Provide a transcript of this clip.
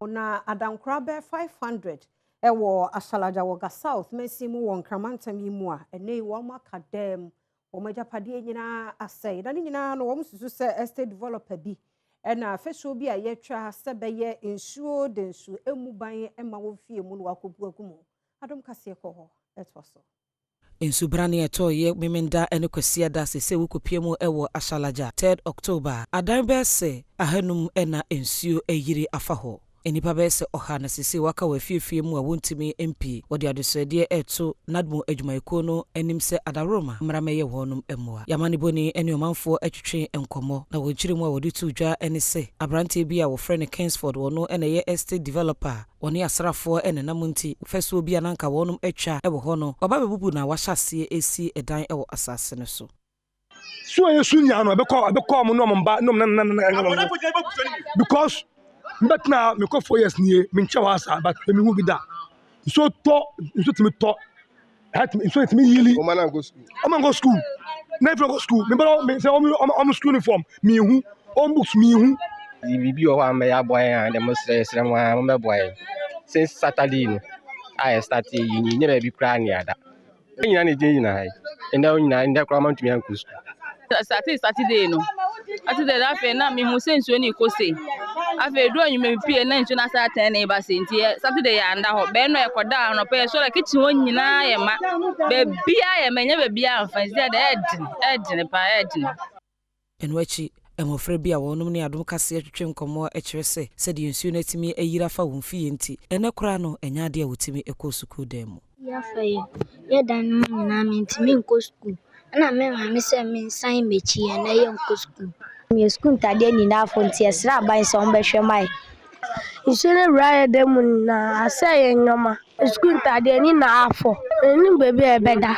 na adankora 500 ewo Ashalaja woga South mesimu won kramantam yimu a ene wo maka dem wo majapade nyina asai na nyina no wo mususu se estate developer bi ena feso bi a yetwa se beye insuo densu emuban ema wo fie mu no akobuagumu Adom Kasee ko ho etwaso Insubrani etoye memenda ene kwasi ada sese wukopiemu ewo Ashalaja 3 October adan bese ahanum ena ensuo eyiri afaho enipa bese oha na sese waka wafiefie mu a wontimi MP wodi adesede eto nadmo adwumayeko no enim se adaroma mrameye wonum emmoa yamani boni ene omanfo atwetwe enkomo na wonkyiri mu a wodi tudwa ene se abrante bi a wo frene Kingsford wono ene ye estate developer woni asrafo ene namunti feso bi ananka wonum atwa ewo hono oba bebubu na wahyasie esi edan ewo asase ne so so yesu nya no abekọ mo no mba no because but now me ko 4 years nie me nche wasa but me hu bi da so timi to hat me so timi yili o man go school never go school me say o school uniform me hu o books me hu bibi o wa me ya boy and demonstrate mo me boy since Saturday no I start yin nye be kra ni ada nyina ne je nyina hai enda nyina enda kra man tumi an ku school Saturday no Saturday da fe na me hu sensuo ni kose afi do anyume pie na ntu na sa 10 na ba senti Saturday ya nda ho be no ekoda no pe so la kitchen won nyina ye ma be bia ye menye be bia amfansi da edin pa edin enwachi emofre bia wonum ne Adom Kasee twetwe nkomo ekyerese se de nsuo na timi ayira fa won fie nti ene kora no enya de a wotimi ekosukuu dem ya faye ya dan nyina me ntimi nkosukuu na me ma me se me nsan mechi na ye nkosukuu me school tade ni na fonti esra ban se on behwe mai isere raye dem na aseye nyoma school tade ni na afọ eni bebe ebeda